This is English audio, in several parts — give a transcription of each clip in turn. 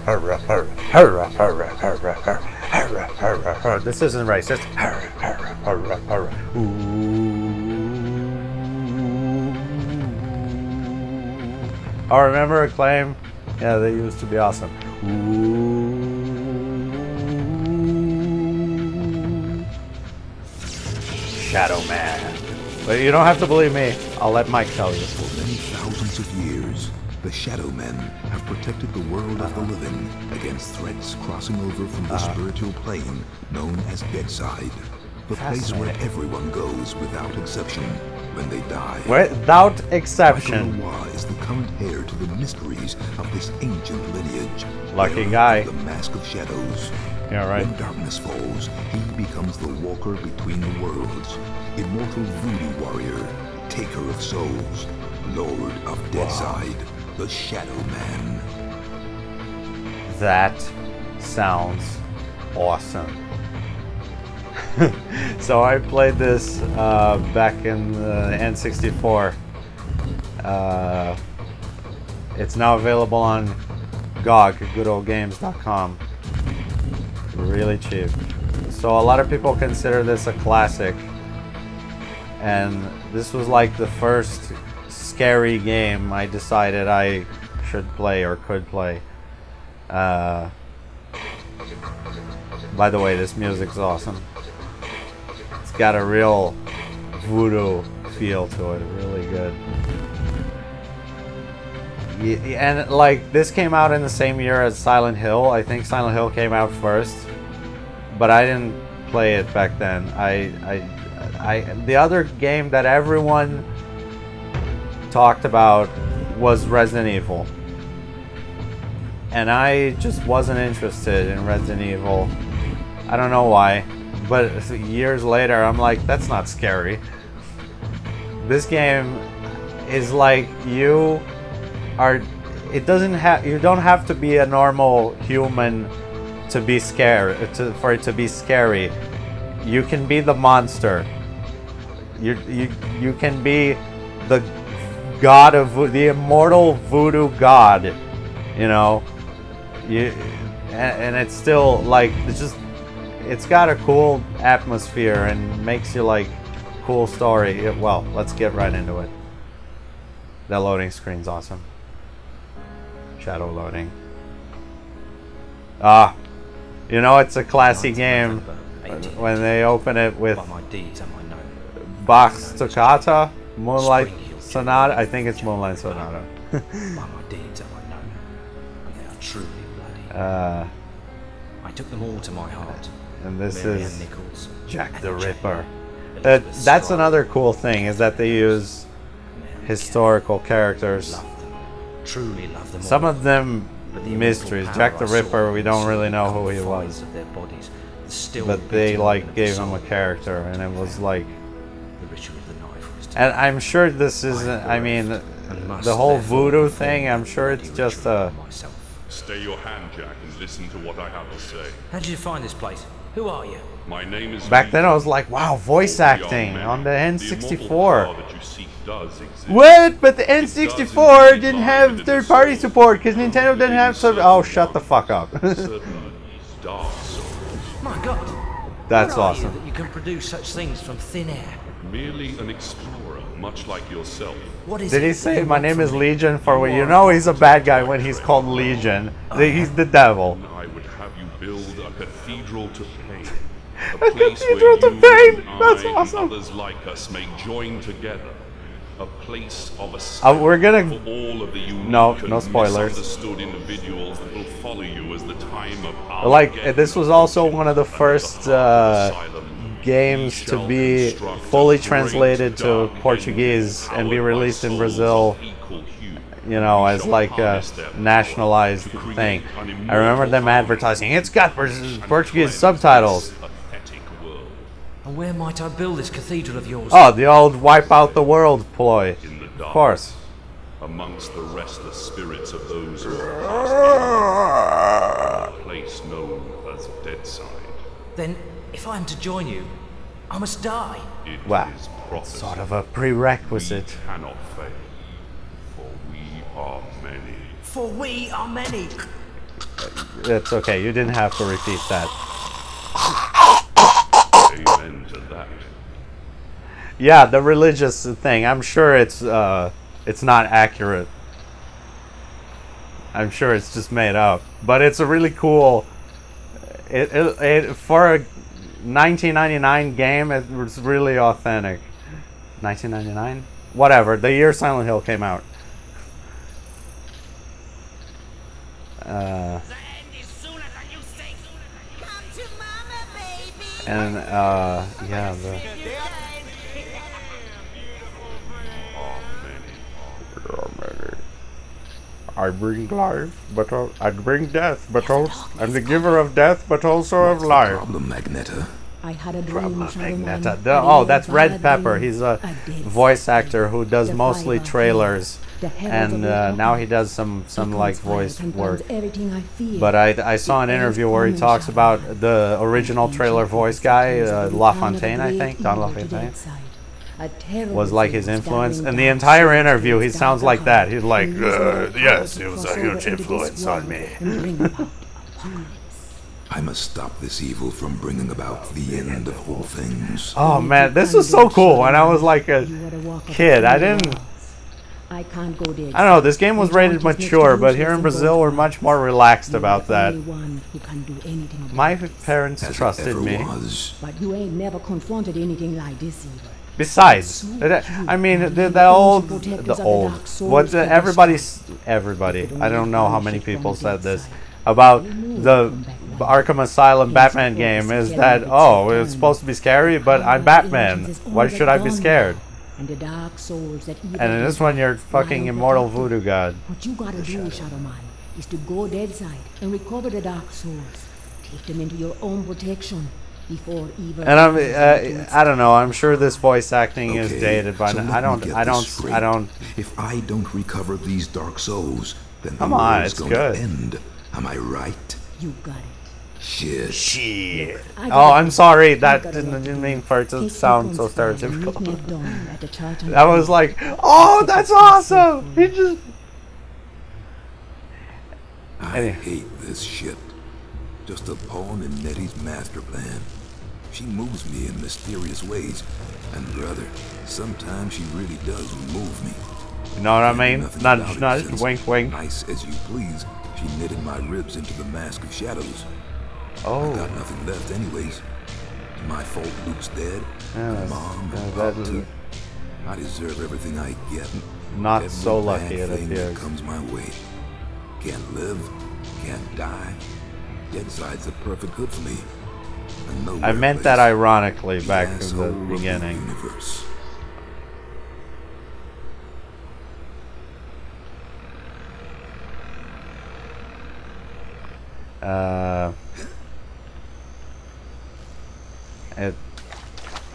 This isn't racist. Oh, remember Acclaim? Yeah, they used to be awesome. Shadow Man. But you don't have to believe me. I'll let Mike tell you. For many thousands of years, the Shadow Men have protected the world of the living against threats crossing over from the spiritual plane known as Deadside, the place where everyone goes without exception when they die. Without exception. Michael Leroy is the current heir to the mysteries of this ancient lineage. Lucky guy. The Mask of Shadows. Yeah, right. When darkness falls, he becomes the walker between the worlds, immortal voodoo warrior, taker of souls, lord of Deadside, the Shadow Man. That sounds awesome. So I played this back in the N64. It's now available on GOG, goodoldgames.com. Really cheap. So a lot of people consider this a classic, and this was like the first scary game I decided I should play or could play. By the way, this music's awesome. It's got a real voodoo feel to it, really good. And like, this came out in the same year as Silent Hill. I think Silent Hill came out first, but I didn't play it back then. The other game that everyone talked about was Resident Evil, and I just wasn't interested in Resident Evil. I don't know why, but years later I'm like, that's not scary. This game is like, you don't have to be a normal human to be scared, for it to be scary. You can be the monster. You can be the god of the immortal voodoo god, you know. And it's still like, it's got a cool atmosphere and makes you like cool story. Well, let's get right into it. The loading screen's awesome. Shadow loading. You know, it's a classy game when they open it with Bach's Toccata, Moonlight Sonata. I think it's Moonlight Sonata. I took them all to my heart. And this is Jack the Ripper. That's another cool thing, is that they use historical characters. Truly love them. Some of them mysteries. Jack the Ripper, we don't really know who he was, but they like gave him a character, and it was like. And I'm sure this isn't. I mean, the whole voodoo thing. I'm sure it's just a. Stay your hand, Jack, and listen to what I have to say. How did you find this place? Who are you? My name is. Back then, I was like, wow, voice acting on the N64. The What? But the N64 didn't have third-party support because Nintendo didn't have. Oh, shut the fuck up. My God. That's awesome. That you can produce such things from thin air. Merely an explorer, much like yourself. What is Did he say my name is Legion? For what you know, he's a bad guy when he's called Legion. He's the devil. I would have you build a cathedral to pain. A cathedral to pain. That's awesome. Others like us may join together. A place of We're gonna. for all of the unique No spoilers. misunderstood individuals that will follow you as the time of our Like, death this was also one of the first games to be fully translated to Portuguese and be released in Brazil, you know, as like a nationalized thing. I remember them advertising, it's got Portuguese subtitles. And where might I build this cathedral of yours? Oh, the old wipe out the world ploy. Of course. Amongst the restless spirits of those who are a place known as Deadside. Then, if I am to join you, I must die. Wow, sort of a prerequisite. We cannot fail, for we are many. For we are many. It's okay. You didn't have to repeat that. Amen to that. Yeah, the religious thing. I'm sure it's not accurate. I'm sure it's just made up. But it's a really cool. It for a 1999 game, it was really authentic. 1999? Whatever. The year Silent Hill came out. And yeah, I bring life, but I bring death, but also I'm the giver of death, but also of life. Problem, Magneta. I had a dream, Shadowman. Oh, that's Red Pepper. He's a voice actor who does mostly trailers, and now he does some like voice work. But I saw an interview where he talks about the original trailer voice guy, LaFontaine, I think, Don LaFontaine, was like his influence. And the entire interview, he sounds like that. He's like, yes, he was a huge influence on me. I must stop this evil from bringing about the end of all things. Oh man, this was so cool. When I was like a kid, I don't know, this game was rated mature, but here in Brazil we're much more relaxed about that. My parents trusted me. But you ain't never confronted anything like this either. Besides, I mean, everybody, I don't know how many people said this about the Arkham Asylum Batman game, is that, oh, it's supposed to be scary, but I'm Batman. Why should I be scared? And in this one, you're fucking immortal voodoo god. What you gotta do, Shadowman, is to go Deadside and recover the Dark Souls. Take them into your own protection before evil. And I don't know. I'm sure this voice acting is dated, but so I don't. If I don't recover these Dark Souls, then the world's world's going to end. Am I right? You got it. Shit. Oh, I'm sorry. That didn't mean for it to sound so stereotypical. I was like, oh, that's awesome. He just. I hate this shit. Just a pawn in Nettie's master plan. She moves me in mysterious ways, and brother, sometimes she really does move me. You know what I mean? Nudge, wink, wink. Nice as you please, she knitted my ribs into the mask of shadows. Oh. I got nothing left anyways. My fault Luke's dead. Yes. Mom and Pop too. I deserve everything I get. Not every so lucky, it thing that appears. comes my way. Can't live, can't die. Deadside's the perfect hood for me. I meant that ironically back in the beginning. Universe.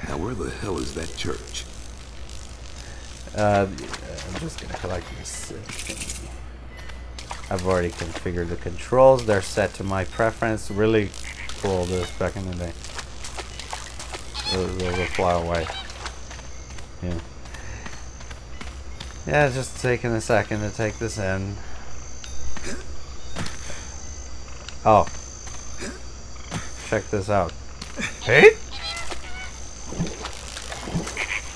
Now where the hell is that church? I'm just gonna collect this thing. I've already configured the controls. They're set to my preference. Really cool this back in the day. Those will fly away. Yeah. Yeah, just taking a second to take this in. Oh. Check this out. Hey?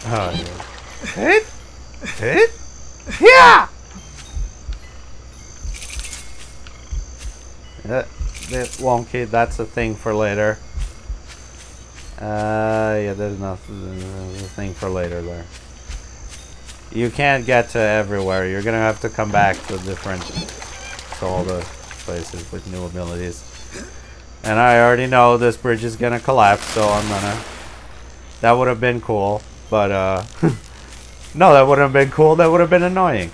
Oh, yeah. Hey? Hey? Yeah! That wonky, that's a thing for later. Yeah, there's nothing. There's a thing for later there. You can't get to everywhere. You're gonna have to come back to all the places with new abilities. And I already know this bridge is gonna collapse, so I'm gonna. That would have been cool, but no, that wouldn't have been cool. That would have been annoying.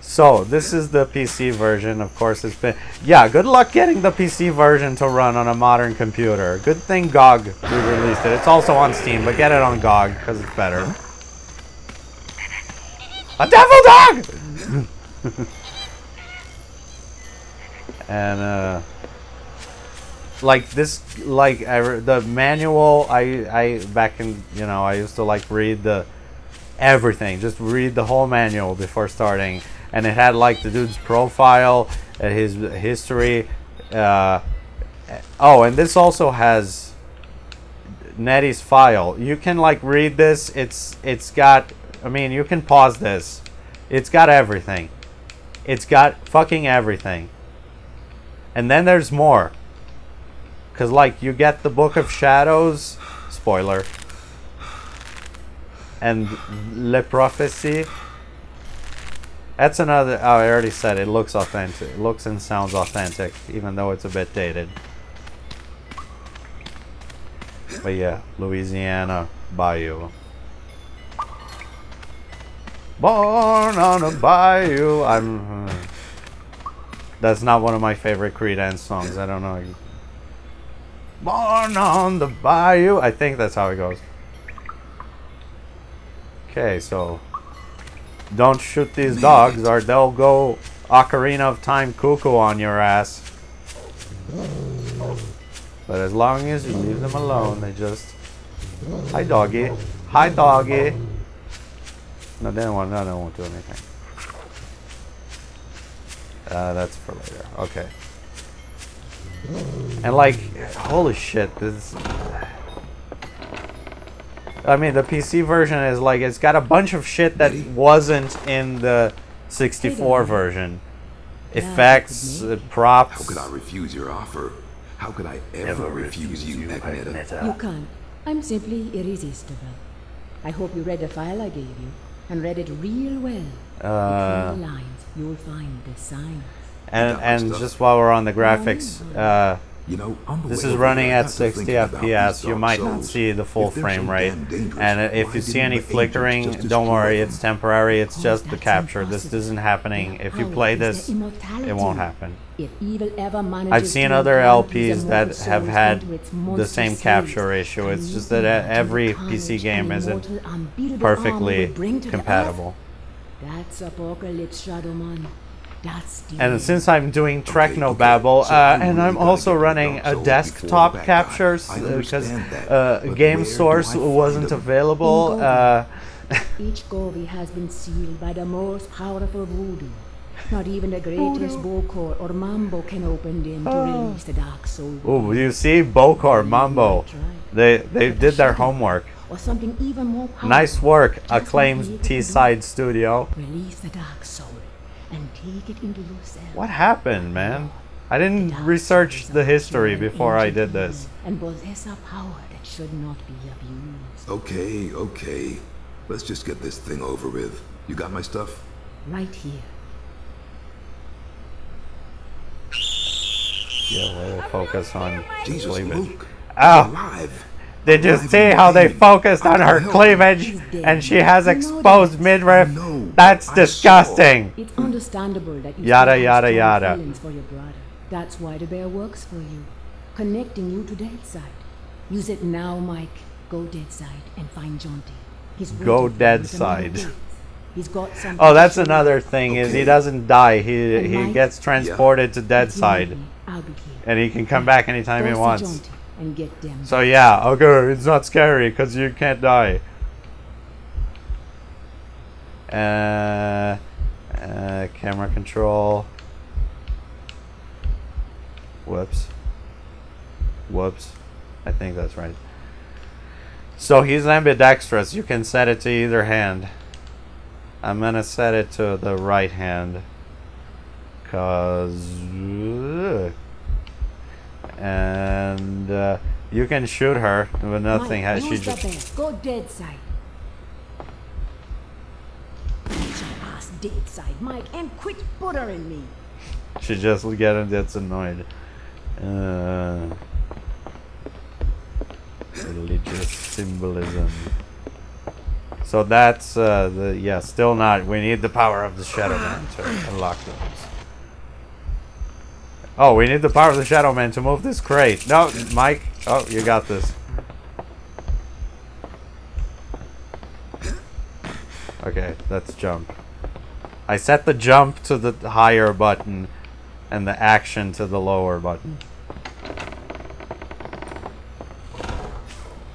So, this is the PC version. Of course, it's been... Yeah, good luck getting the PC version to run on a modern computer. Good thing GOG re-released it. It's also on Steam, but get it on GOG, because it's better. A devil dog! And, like, this... Like, the manual, I back in... You know, I used to, like, read the... Everything. Just read the whole manual before starting. And it had like the dude's profile, his history. Oh, and this also has Nettie's file. You can like read this. It's got. I mean, you can pause this. It's got everything. It's got fucking everything. And then there's more. Cause like you get the Book of Shadows, spoiler, and Le Prophecy. That's another. Oh, I already said it looks authentic. It looks and sounds authentic, even though it's a bit dated. But yeah, Louisiana Bayou. Born on a bayou. That's not one of my favorite Creedence songs. I don't know. Born on the bayou. I think that's how it goes. Okay, so don't shoot these dogs or they'll go Ocarina of Time cuckoo on your ass. But as long as you leave them alone, they just... Hi, doggy. Hi, doggy. No, they won't do anything. That's for later. Okay. And like, holy shit, this... I mean, the PC version is like, it's got a bunch of shit that wasn't in the 64 version. Effects, props. How could I refuse your offer? How could I ever refuse you, Magneto? You can't. I'm simply irresistible. I hope you read the file I gave you, and read it real well. Between the lines, you'll find the signs. And just while we're on the graphics, you know, this is running at 60 FPS. You might not see the full frame rate, and if you see any flickering, don't worry, it's temporary. It's just the capture. This isn't happening. If you play this, it won't happen. I've seen other LPs that have had the same capture issue. It's just that every PC game isn't perfectly compatible. That's Apocalypse, Shadowman. And since I'm doing Technobabble, and I'm also running a desktop capture because Game Source wasn't available. Each Gobi has been sealed by the most powerful voodoo. Not even the greatest Bokor or Mambo can open them to release the dark soul. Oh, you see, Bokor, Mambo, they did their homework. Or something even more powerful. Nice work, acclaimed Deadside Studio. Release the dark soul and take it into yourself. What happened, man? I didn't research the history before I did this. And possess a power that should not be abused. Okay. Let's just get this thing over with. You got my stuff? Right here. Yeah, we'll focus on Jesus, cleavage. Luke. Oh! Alive. Did you see how they focused on her cleavage and she has exposed midriff? That's disgusting. It's understandable that you yada still have yada strong yada. feelings for your brother. That's why the bear works for you, connecting you to Deadside. Use it now, Mike. Go Deadside and find Jonty. He's Go waiting for you to Deadside. know. He's got something Oh, that's to show another you. thing is he Okay. doesn't die. And He Mike, gets transported to If you need Deadside, me, I'll be here. and he can come back anytime he Go see wants. Jonty and get them. So yeah, okay, it's not scary because you can't die. Camera control. Whoops. I think that's right. So he's ambidextrous. You can set it to either hand. I'm gonna set it to the right hand. And you can shoot her, but nothing has. She Use the just. bear. Go Deadside. Get your ass Deadside, Mike, and quit buttering me. She just gets annoyed. Religious symbolism. So that's still not. We need the power of the Shadow Man to unlock those. Oh, we need the power of the Shadow Man to move this crate. No, Mike. Oh, you got this. Okay, let's jump. I set the jump to the higher button and the action to the lower button.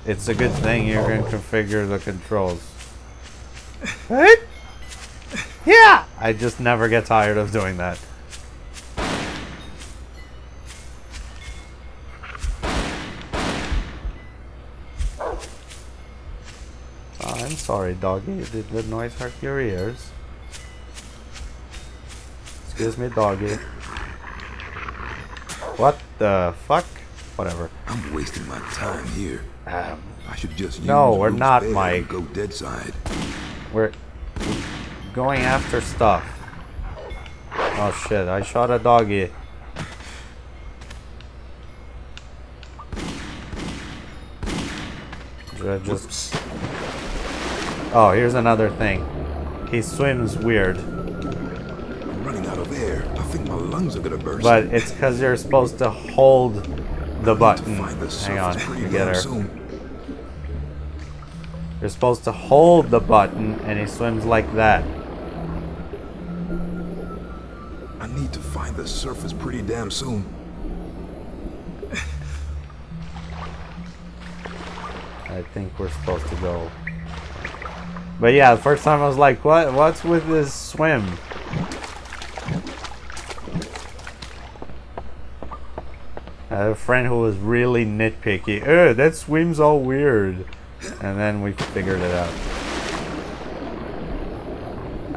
It's a good thing you can configure the controls. What? Yeah! I just never get tired of doing that. I'm sorry, doggy. Did the noise hurt your ears? Excuse me, doggy. What the fuck? Whatever. I'm wasting my time here. I should just use No, we're Bruce not, Bear Mike. and go Deadside. We're going after stuff. Oh shit, I shot a doggy. Just... Oh, here's another thing. He swims weird. I'm running out of air. I think my lungs are gonna burst. But it's because you're supposed to hold the button. Hang on, pretty get damn her. soon. You're supposed to hold the button and he swims like that. I need to find the surface pretty damn soon. I think we're supposed to go. But yeah, the first time I was like, what's with this swim? I had a friend who was really nitpicky. That swim's all weird. And then we figured it out.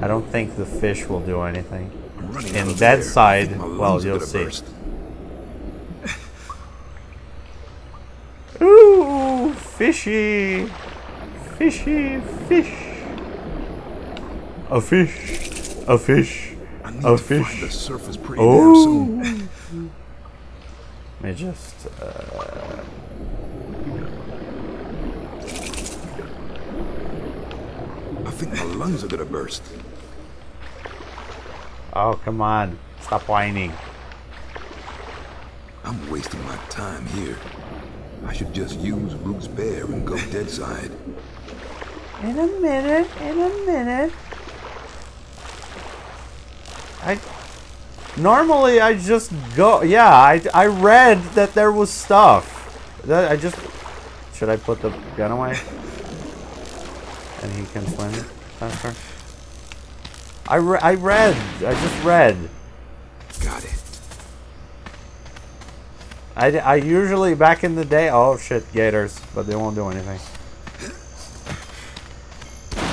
I don't think the fish will do anything. In Deadside, well, you'll see. Ooh, fishy! Fishy fish! A fish! A fish! I need A to fish! find the surface pretty damn soon. Let me just... I think my lungs are gonna burst. Oh, come on. Stop whining. I'm wasting my time here. I should just use Bruce Bear and go Deadside. In a minute, in a minute. Normally I just go... Yeah, I read that there was stuff. I just... Should I put the gun away? And he can swim faster? I read. I just read. Got it. I usually, back in the day... Oh, shit, gators. But they won't do anything.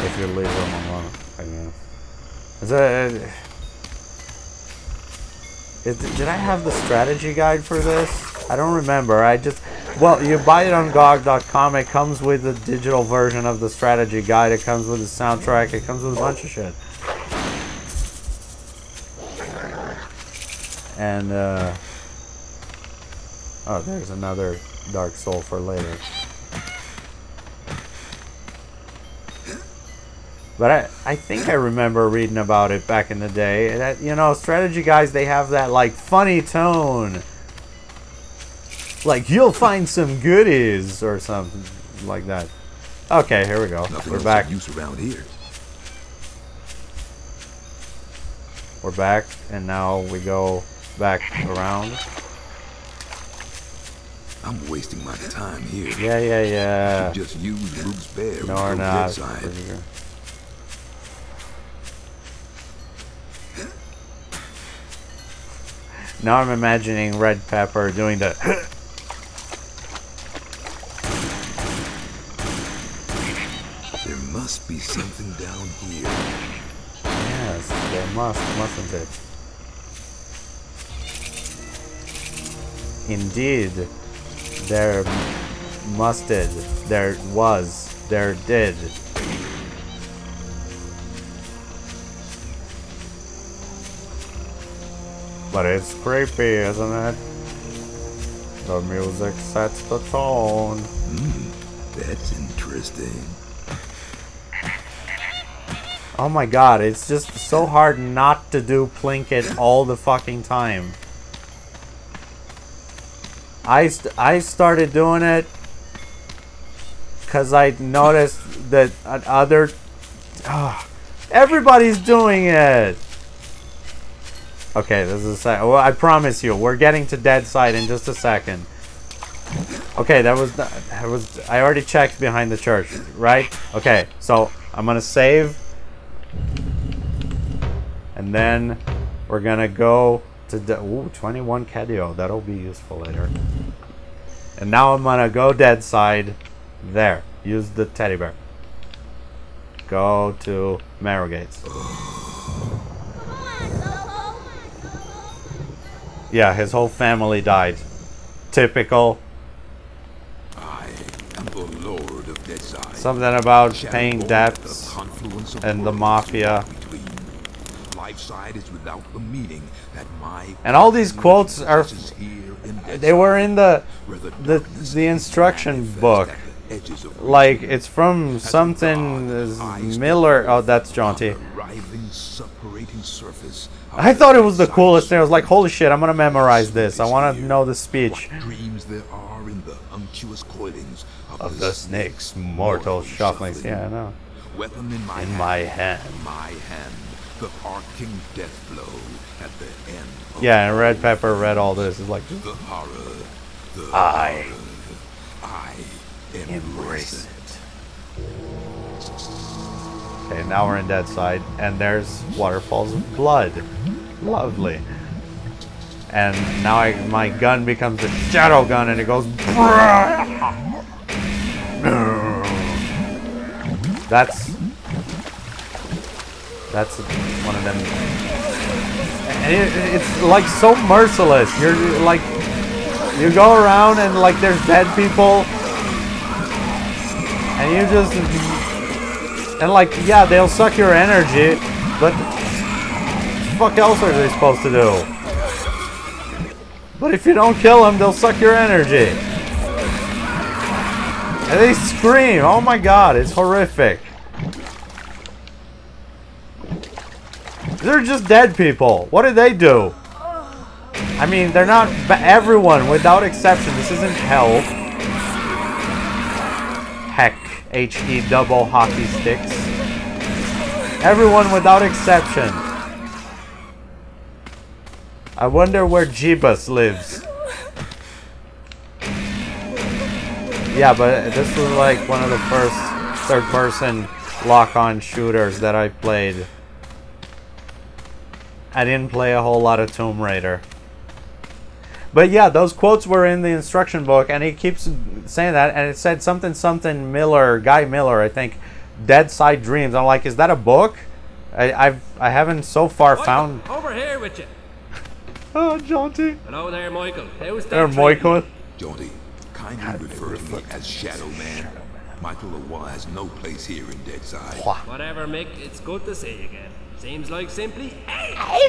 If you leave them alone, I guess. Did I have the strategy guide for this? I don't remember. Well, you buy it on GOG.com. It comes with a digital version of the strategy guide. It comes with the soundtrack. It comes with a bunch of shit. And, oh, there's another Dark Soul for later. But I think I remember reading about it back in the day. That, you know, strategy guys, they have that, like, funny tone. Like, you'll find some goodies or something like that. Okay, here we go. We're back. Use around here. We're back, and now we go back around. I'm wasting my time here. Yeah. I should just use Bruce Bear No, and we're go not. Deadside. Now I'm imagining Red Pepper doing the... There must be something down here. Yes, there mustn't it? Indeed, there musted, there was, there did. But it's creepy, isn't it? The music sets the tone. That's interesting. Oh my god, it's just so hard not to do Plinkett all the fucking time. I started doing it because I noticed that other... everybody's doing it! Okay, this is a sec. Well, I promise you, we're getting to Deadside in just a second. Okay, that was... I already checked behind the church, right? Okay, so I'm gonna save. And then we're gonna go to... Ooh, 21 Kedio. That'll be useful later. And now I'm gonna go Deadside. There. Use the teddy bear. Go to Marrogates. Yeah, his whole family died. Typical. I am the Lord of Deadside. Something about paying Shadowborn, debts the confluence of and the worlds mafia. between. Life side is without the meaning that my And all these quotes are, possesses here in they were in the where darkness the instruction manifests book. at the edges of Like, region. it's from something Miller. Oh, that's Jaunty. On the writhing, separating surface of I thought it was the Deadside coolest thing. I was like, holy shit, I'm gonna memorize this. I want to know the speech. What dreams there are in the unctuous coilings Of the snake's mortal shufflings. Yeah, I know. Weapon in my In hand. my hand. My hand. The arcing death blow at the end. Of Yeah, and Red Pepper read all this. It's like, the horror. The I I embrace it. Okay, now we're in Deadside, and there's waterfalls of blood. Lovely. And now my gun becomes a shadow gun, and it goes. That's one of them. And it's like so merciless. You're like, you go around and like there's dead people, and you just, and like, yeah, they'll suck your energy, but what the fuck else are they supposed to do? But if you don't kill them, they'll suck your energy. And they scream. Oh my god, it's horrific. They're just dead people. What did they do? I mean, they're not everyone, without exception. This isn't hell. Heck, HE double hockey sticks. Everyone without exception. I wonder where Jeebus lives. Yeah, but this was like one of the first third-person lock-on shooters that I played. I didn't play a whole lot of Tomb Raider. But yeah, those quotes were in the instruction book, and he keeps saying that, and it said something Miller, Guy Miller, I think, Deadside Dreams. I'm like, is that a book? I haven't so far found. Over here with you. Oh, Jaunty. Hello there, Michael. How's that? There, Michael. Jaunty, kindly refer to me as Shadow Man. Michael Leroy has no place here in Deadside. Whatever, Mick. It's good to see you again. Seems like simply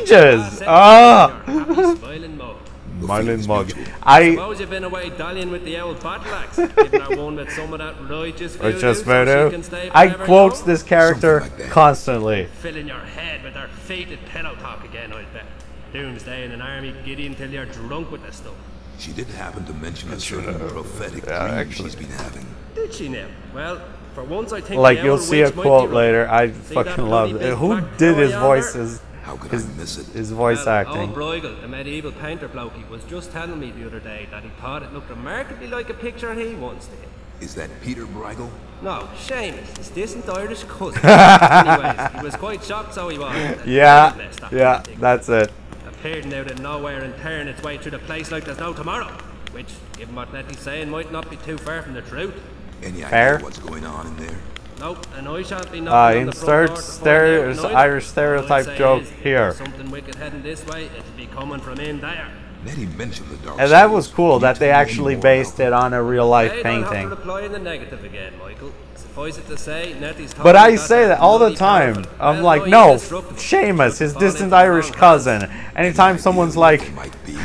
Ages. Ah. smiling mug. Smiling mug. Suppose you've been away dallying with the old battle axe, giving her one with some of that righteous voodoo, so she can stay I forever quotes young. this character Something like that. constantly. Filling your head with her fated pillow talk again, I bet. Doomsday in an army giddy until you're drunk with the stuff. She did happen to mention a certain prophetic dream actually. she's been having. Did she now? Well, for once I think Like, the you'll old see a witch might be quote right. later. I See that fucking bloody love big it. Who black did tower his yonder? voices? How could His, I miss it? his voice Well, acting. Old Bruegel, the medieval painter blokey, was just telling me the other day that he thought it looked remarkably like a picture he once did. Is that Peter Bruegel? No, Seamus, his distant Irish cousin. Anyways, he was quite shocked, so he was. Yeah, Messed up, yeah, I think. that's it. Appearing out of nowhere and tearing its way through the place like there's no tomorrow. Which, given what Nettie's saying, might not be too far from the truth. Any Fair. idea what's going on in there? Nope, and I shan't be knocking on the front door to find out neither. Irish All stereotype I'd say joke is, if here. there's something wicked heading this way, it'll be coming from in there. Nettie mentioned the dark And that souls. was cool Can that you they tell me actually more based about it on a real life Hey, don't have to painting. reply in the negative again, Michael. Suffice it to say, Nettie's But told me I say that all the bloody time. powerful. I'm Well, like, he no, is disruptive. Seamus, his Fall distant into the Irish wrong cousin. hands. Anytime someone's like, it might be?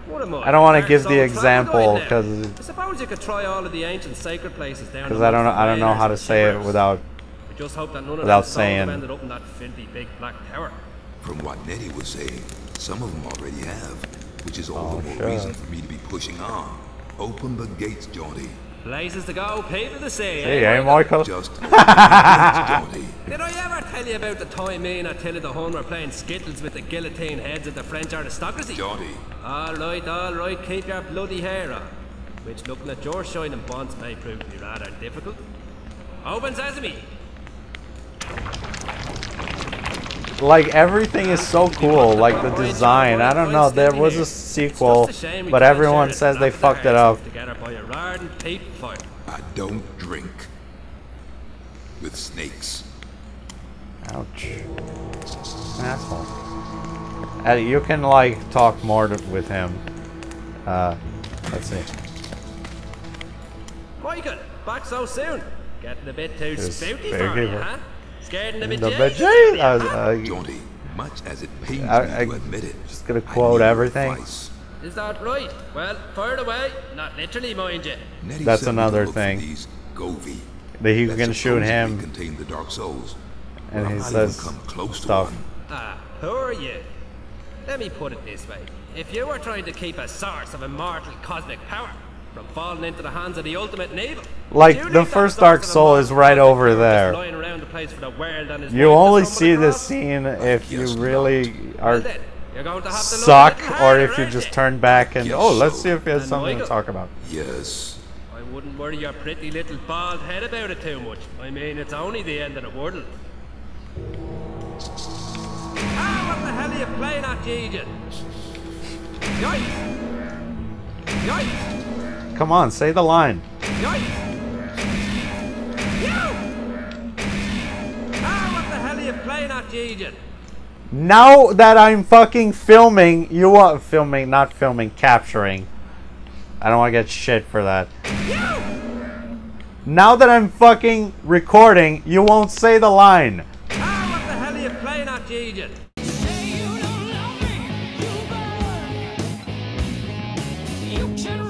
What am I don't want to Dark give the Souls example Travel because Guide now? I suppose you could try all of the ancient sacred places down I don't know how to say it without. We just hope that none of without them souls saying- have ended up in that filthy big black tower. From what Nettie was saying, some of them already have, which is all the more sure. reason for me to be pushing on. Open the gates, Jaunty. Places to go, people to see. Hey, hey, Michael. Just open the gates, Jaunty. Did I ever tell you about the time me and Attila the Hun were playing skittles with the guillotine heads of the French aristocracy? Jaunty. All right, keep your bloody hair on. Which, looking at your shining bonds, may prove to be rather difficult. Open sesame! Like, everything is so cool. Like, the design. I don't know. There was a sequel, but everyone says they fucked it up. Together by a ardent peat fire. I don't drink with snakes. Ouch. Asshole. You can like talk more with him. Let's see. Michael, back so soon. Getting a bit too Just spooky very for you, good. huh? Scared in the The bejesus? Jaunty, much as it pains me I to admit it, just gonna I quote need everything. advice. Is that right? Well, fire away. Not literally, mind you. Nettie That's sent me to another look for thing. these Govi That he that can shoot supposedly him, contain the Dark Souls. and Well, he I've not says even come close to stuff. one. Who are you? Let me put it this way. If you were trying to keep a source of immortal cosmic power from falling into the hands of the ultimate and evil, Like, would you the leave that first source Dark of Soul is immortal right cosmic over power there. just lying around the place for the world and his You wife to only stumble see this across? scene if you guess really Well are then, you're going to have to look a suck, little or harder, if you aren't just you? turn back and Yes, oh, let's so. see if he has And something to Michael? talk about. Yes. I wouldn't worry your pretty little bald head about it too much. I mean, it's only the end of the world. Ah, what the hell are you playing at, Gideon? Yikes! Yikes! Come on, say the line. Yikes! You! Ah, what the hell are you playing at, Gideon? Now that I'm fucking filming, you want filming, not filming, capturing. I don't want to get shit for that. Now that I'm fucking recording, you won't say the line. Ah, what the hell are you playing at, Gideon? Say you don't love me, you burn. You can